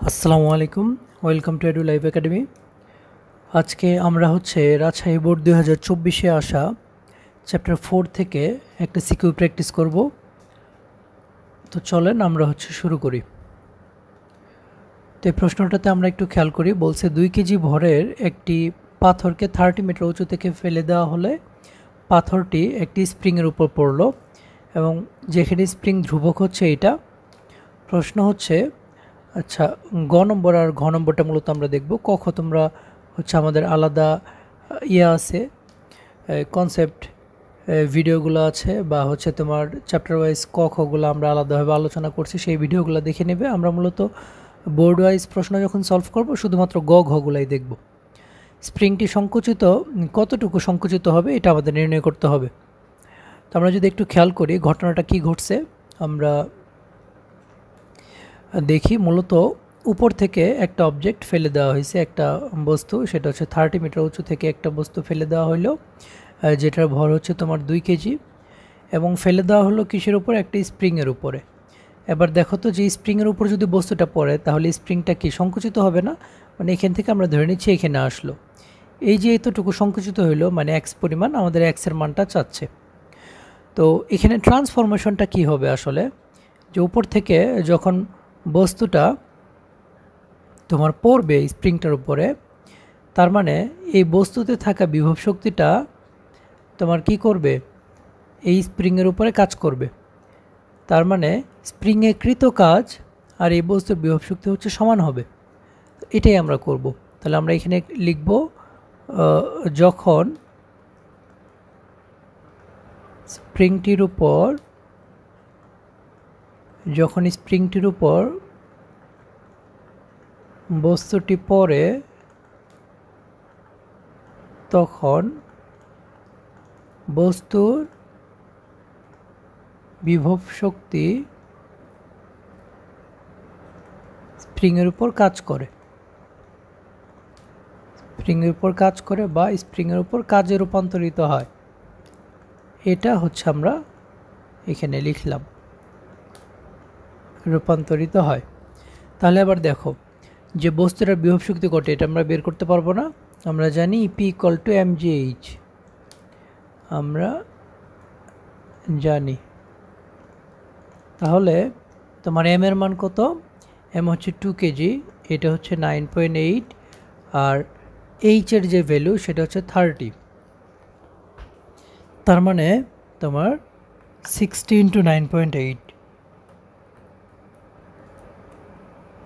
আসসালামু আলাইকুম, welcome to edu live academy. আজকে আমরা রাজশাহী বোর্ড 2024-এ আসা চ্যাপ্টার 4 থেকে একটা সিকিউ প্র্যাকটিস করব। তো চলেন আমরা শুরু করি। তো এই প্রশ্নটাতে আমরা একটু খেয়াল করি। বলছে 2 কেজি ভরের একটি পাথরকে 30 মিটার উঁচু থেকে ফেলে দেওয়া হলে পাথরটি একটি স্প্রিংয়ের উপর পড়ল এবং যেখানে স্প্রিং ধ্রুবক হচ্ছে এইটা। প্রশ্ন হচ্ছে আচ্ছা, গ নম্বর আর ঘ নম্বরটা মূলত আমরা দেখব। কখ তোমরা আমাদের আলাদা আছে, কনসেপ্ট ভিডিওগুলো আছে বা তোমার চ্যাপ্টার ওয়াইজ কখগুলো আমরা আলাদাভাবে আলোচনা করছি, সেই ভিডিওগুলো দেখে নেবে। আমরা মূলত বোর্ড ওয়াইজ প্রশ্ন যখন সলভ করব শুধুমাত্র গ ঘগুলাই দেখব। স্প্রিংটি সংকুচিত কতটুকু সংকুচিত হবে এটা আমাদের নির্ণয় করতে হবে। তো আমরা যদি একটু খেয়াল করি ঘটনাটা কি ঘটছে আমরা দেখি। মূলত উপর থেকে একটা অবজেক্ট ফেলে দেওয়া হয়েছে, একটা বস্তু, সেটা 30 মিটার উঁচু থেকে একটা বস্তু ফেলে দেওয়া হলো, যেটার ভর তোমার 2 কেজি, এবং ফেলে দেওয়া হলো কিসের উপরে? একটা স্প্রিংয়ের উপরে। এবার দেখো তো, যে স্প্রিংয়ের উপর যদি বস্তুটা পড়ে তাহলে স্প্রিংটা কি সংকুচিত হবে না? মানে এখান থেকে আমরা ধরে নিচ্ছি এখানে আসলো, এই যে এতটুকু সংকুচিত হইলো, মানে এক্স পরিমাণ, আমাদের এক্সের মানটা চাচ্ছে। তো এখানে ট্রান্সফরমেশনটা কি হবে আসলে, যে উপর থেকে যখন বস্তুটা তোমার পড়বে স্প্রিংটার উপরে, তার মানে এই বস্তুতে থাকা বিভব শক্তিটা তোমার কি করবে? এই স্প্রিংয়ের উপরে কাজ করবে। তার মানে স্প্রিংয়ে কৃত কাজ আর এই বস্তুর বিভব শক্তি সমান হবে। এটাই আমরা করব। তাহলে আমরা এখানে লিখব যখন স্প্রিংটির উপর বস্তুটি পড়ে তখন বস্তুর বিভব শক্তি স্প্রিংয়ের উপর কাজ করে, বা স্প্রিংয়ের উপর কাজে রূপান্তরিত হয়। এটা আমরা এখানে লিখলাম, রূপান্তরিত হয়। তাহলে আবার দেখো, যে বস্তুটার বিভব শক্তি কত এটা আমরা বের করতে পারবো না। আমরা জানি পি ইকুয়াল টু mgh, আমরা জানি। তাহলে তোমার এম এর মান কত? এম 2 কেজি, এটা 9.8, আর এইচ এর যে ভ্যালু সেটা 30। তার মানে তোমার 60 × 9.8,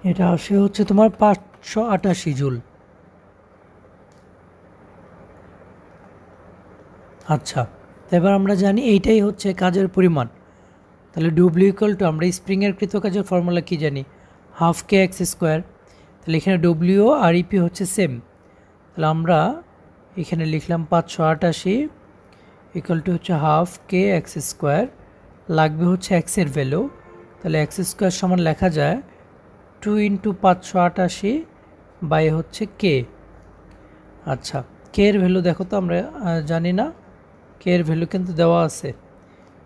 এটা আসে তোমার 588 জুল। আচ্ছা, এবার আমরা জানি এইটাই কাজের পরিমাণ। তাহলে ডব্লিউ ইকুয়াল টু, আমরা স্প্রিংয়ের কৃত কাজের ফর্মুলা কি জানি? হাফ কে এক্স স্কোয়ার। তাহলে এখানে ডব্লিউ আর ইপি সেম। তাহলে আমরা এখানে লিখলাম 588 equal to half K x square, লাগবে এক্সের ভ্যালু। তাহলে এক্স স্কোয়ার সমান লেখা যায় 2 × 588 বাই কে। আচ্ছা, কে এর ভ্যালু দেখো তো, আমরা জানি না। কে এর ভ্যালু কিন্তু দেওয়া আছে।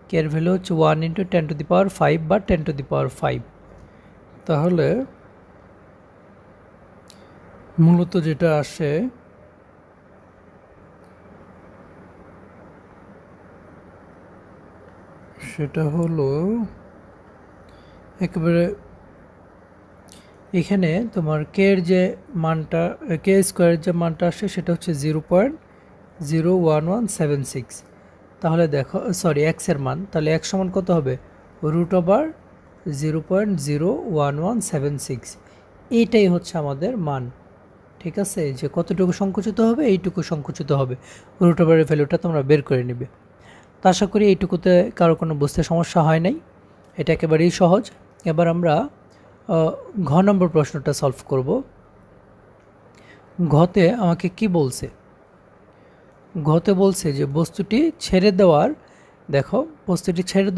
কে এর ভ্যালু 1 × 10⁵ বা 10⁵। তাহলে মূলত যেটা আসে সেটা হলো একেবারে এখানে তোমার কে এর যে মানটা, কে স্কোয়ারের যে মানটা আসে সেটা 0.01176। তাহলে দেখো, সরি, এক্স এর মান, তাহলে এক্স সমান কত হবে? √0.01176। এইটাই আমাদের মান। ঠিক আছে, যে কতটুকু সংকুচিত হবে, এইটুকু সংকুচিত হবে। √এর ভ্যালুটা তোমরা বের করে নেবে। তো আশা করি এইটুকুতে কারো কোনো বুঝতে সমস্যা হয় নাই, এটা একেবারেই সহজ। এবার আমরা ঘ নম্বর প্রশ্নটা সলভ করব। ঘতে আমাকে কি বলছে? ঘতে বলছে যে বস্তুটি ছেড়ে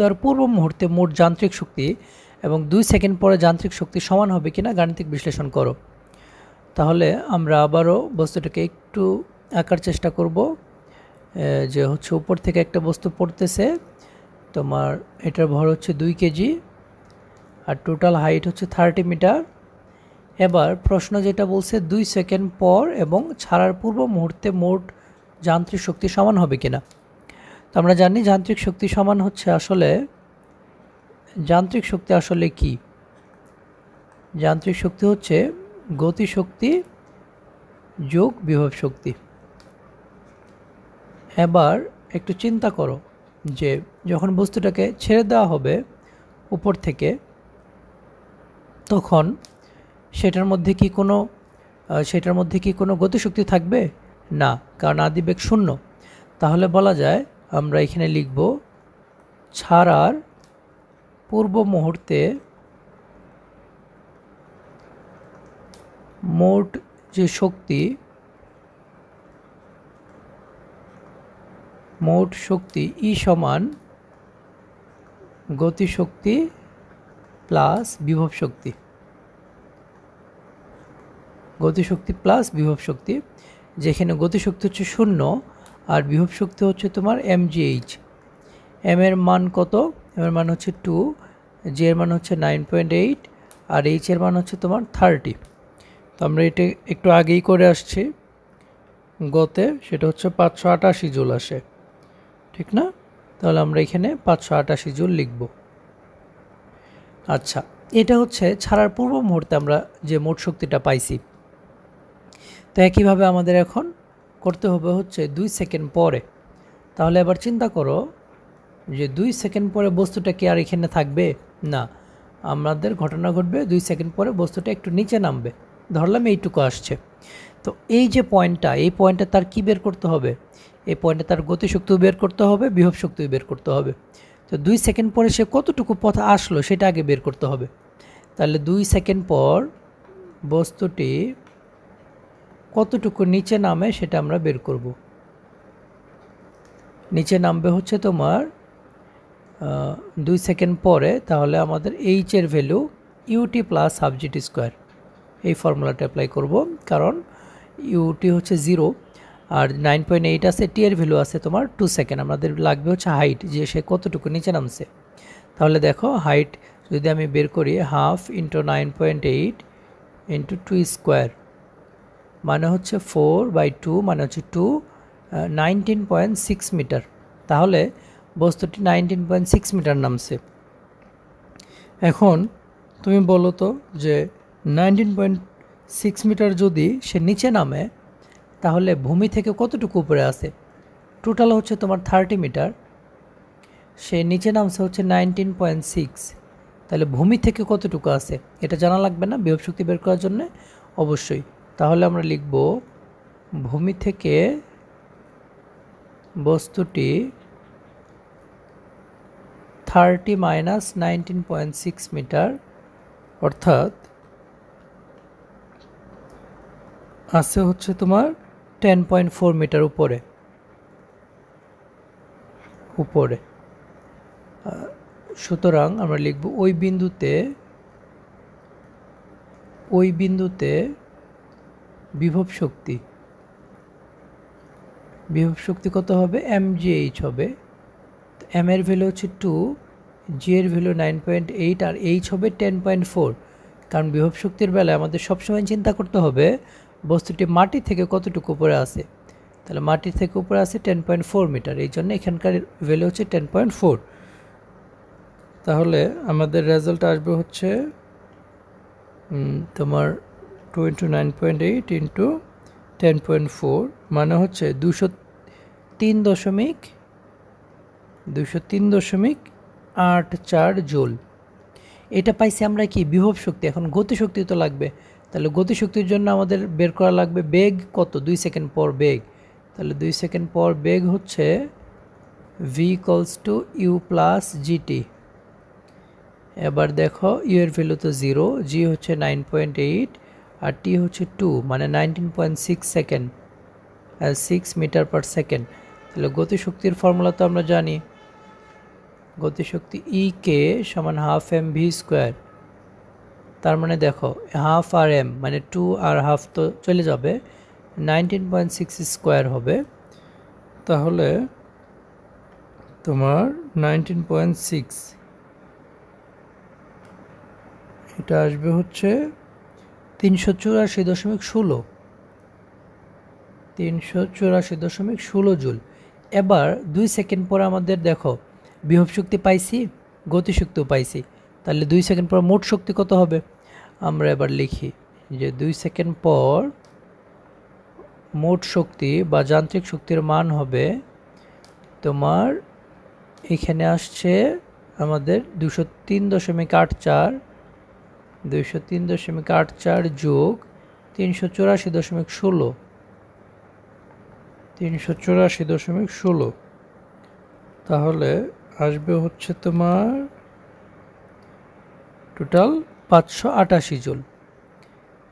দেওয়ার পূর্ব মুহূর্তে মোট যান্ত্রিক শক্তি এবং 2 সেকেন্ড পরে যান্ত্রিক শক্তি সমান হবে কিনা গাণিতিক বিশ্লেষণ করো। তাহলে আমরা আবারও বস্তুটাকে একটু আঁকার চেষ্টা করব। যে উপর থেকে একটা বস্তু পড়তেছে, তোমার এটার ভর 2 কেজি, আর টোটাল হাইট 30 মিটার। এবার প্রশ্ন যেটা বলছে 2 সেকেন্ড পর এবং ছাড়ার পূর্ব মুহূর্তে মোট যান্ত্রিক শক্তি সমান হবে কিনা। তো আমরা জানি যান্ত্রিক শক্তি সমান হচ্ছে আসলে যান্ত্রিক শক্তি আসলে কি? যান্ত্রিক শক্তি হচ্ছে গতি শক্তি যোগ বিভব শক্তি। এবার একটু চিন্তা করো যে যখন বস্তুটাকে ছেড়ে দেওয়া হবে উপর থেকে, তখন সেটার মধ্যে কি কোনো গতিশক্তি থাকবে না, কারণ আদিবেগ শূন্য। তাহলে বলা যায় আমরা এখানে লিখব ছাড়ার পূর্ব মুহূর্তে মোট যে শক্তি, মোট শক্তি ই সমান গতিশক্তি প্লাস বিভব শক্তি, গতিশক্তি প্লাস বিভব শক্তি, যেখানে গতিশক্তি হচ্ছে 0 আর বিভব শক্তি হচ্ছে তোমার mgh। এম এর মান কত? এম এর মান হচ্ছে 2, জি এর মান হচ্ছে 9.8 আর এইচ এর মান হচ্ছে তোমার 30। তো আমরা এটা একটু আগেই করে আসছি গতে, সেটা হচ্ছে 588 জুল আসে, ঠিক না? তাহলে আমরা এখানে 588 জুল লিখব। আচ্ছা, এটা হচ্ছে ছাড়ার পূর্ব মুহূর্তে আমরা যে মোট শক্তিটা পাইছি। তো একইভাবে আমাদের এখন করতে হবে হচ্ছে 2 সেকেন্ড পরে। তাহলে এবার চিন্তা করো যে 2 সেকেন্ড পরে বস্তুটা কি আর এখানে থাকবে না, আমাদের ঘটনা ঘটবে 2 সেকেন্ড পরে বস্তুটা একটু নিচে নামবে। ধরলাম এইটুকু আসছে। তো এই যে পয়েন্টটা, এই পয়েন্টে তার কি বের করতে হবে? এই পয়েন্টে তার গতিশক্তিও বের করতে হবে, বিভব শক্তিও বের করতে হবে। তো 2 সেকেন্ড পরে সে কতটুকু পথ আসলো সেটা আগে বের করতে হবে। তাহলে 2 সেকেন্ড পর বস্তুটি কতটুকু নিচে নামে সেটা আমরা বের করব। নিচে নামবে হচ্ছে তোমার 2 সেকেন্ড পরে, তাহলে আমাদের এইচ এর value ut plus half gt square, এই ফর্মুলাটা অ্যাপ্লাই করব, কারণ ইউটি হচ্ছে 0 আর 9.8 আছে, টি এর ভ্যালু আছে তোমার 2 সেকেন্ড। আমাদের লাগবে হচ্ছে হাইট, যে সে কতটুকু নিচে নামছে। তাহলে দেখো হাইট যদি আমি বের করি, হাফ ইন্টু 9.8 ইন্টু 2 স্কোয়ার মানে হচ্ছে 4/2 মানে হচ্ছে 19.6 মিটার। তাহলে বস্তুটি 19.6 মিটার নামছে। এখন তুমি বলো তো যে 19.6 মিটার যদি সে নিচে নামে, তাহলে ভূমি থেকে কতটুকু উপরে আছে? টোটাল হচ্ছে তোমার 30 মিটার, সে নিচে নামছে হচ্ছে 19.6, তাহলে ভূমি থেকে কতটুকু আছে এটা জানা লাগবে না বিভব শক্তি বের করার জন্য? অবশ্যই। তাহলে আমরা লিখব ভূমি থেকে বস্তুটি 30 মাইনাস 19.6 মিটার, অর্থাৎ আছে হচ্ছে তোমার 10.4 মিটার উপরে। সুতরাং আমরা লিখব ওই বিন্দুতে বিভব শক্তি কত হবে? mgh হবে। এম এর ভ্যালু হচ্ছে 2, জি এর ভ্যালু 9.8 আর এইচ হবে 10.4। কারণ বিভব শক্তির বেলায় আমাদের সবসময় চিন্তা করতে হবে বস্তুটি মাটি থেকে কতটুকু উপরে আছে। তাহলে মাটি থেকে উপরে আছে 10.4 মিটার, এই জন্য এখানকার ভ্যালু হচ্ছে 10.4। তাহলে আমাদের রেজাল্ট আসবে হচ্ছে তোমার 2 × 9.8 ইন্টু 10.4 মানে হচ্ছে 203.84 জুল। এটা পাইছি আমরা কি? বিভব শক্তি। এখন গতিশক্তি তো লাগবে, তাহলে গতিশক্তির জন্য আমাদের বের করা লাগবে বেগ কত? 2 সেকেন্ড পর বেগ। তাহলে 2 সেকেন্ড পর বেগ হচ্ছে v = u প্লাস জিটি। এবার দেখো ইউ এর ভ্যালু তো 0, জি হচ্ছে 9.8 আর টি হচ্ছে 2 মানে 19.6 সেকেন্ড, 6 মিটার পার সেকেন্ড। তাহলে গতিশক্তির ফর্মুলা তো আমরা জানি, গতিশক্তি ই কে সমান হাফ এম ভি স্কোয়ার। তার মানে দেখো হাফ আর এম মানে 2 আর হাফ তো চলে যাবে, 19.6 স্কোয়ার হবে। তাহলে তোমার 19.6 এটা আসবে হচ্ছে 384.16 384.16 জুল। এবার 2 সেকেন্ড পর আমাদের দেখো বিভব শক্তি পাইছি, গতিশক্তিও পাইছি, তাহলে 2 সেকেন্ড পর মোট শক্তি কত হবে? আমরা এবার লিখি যে 2 সেকেন্ড পর মোট শক্তি বা যান্ত্রিক শক্তির মান হবে তোমার এখানে আসছে আমাদের 203.84 যোগ 384.16 তাহলে আসবে হচ্ছে তোমার টোটাল 588 জুল।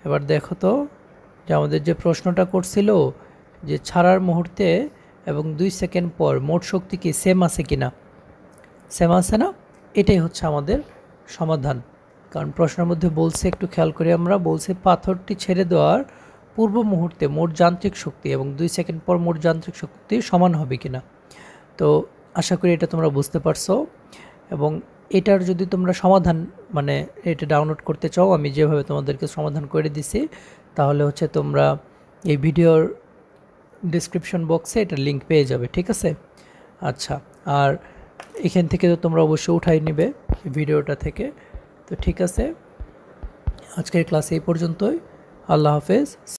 এবার দেখো তো যে আমাদের যে প্রশ্নটা করছিল যে ছাড়ার মুহূর্তে এবং 2 সেকেন্ড পর মোট শক্তি কি সেম আছে কিনা, সেম আছে না? এটাই হচ্ছে আমাদের সমাধান। কারণ প্রশ্নের মধ্যে বলছে, একটু খেয়াল করে আমরা, বলছে পাথরটি ছেড়ে দেওয়ার পূর্ব মুহূর্তে মোট যান্ত্রিক শক্তি এবং 2 সেকেন্ড পর মোট যান্ত্রিক শক্তি সমান হবে কিনা। তো আশা করি এটা তোমরা বুঝতে পারছো। এবং এটার যদি তোমরা সমাধান মানে এটা ডাউনলোড করতে চাও, আমি যেভাবে তোমাদেরকে সমাধান করে দিছি, তাহলে হচ্ছে তোমরা এই ভিডিওর ডেসক্রিপশন বক্সে এটার লিঙ্ক পেয়ে যাবে, ঠিক আছে? আচ্ছা, আর এখান থেকে তো তোমরা অবশ্যই উঠাই নেবে ভিডিওটা থেকে। তো ঠিক আছে, আজকের ক্লাস এই পর্যন্তই। আল্লাহ হাফেজ।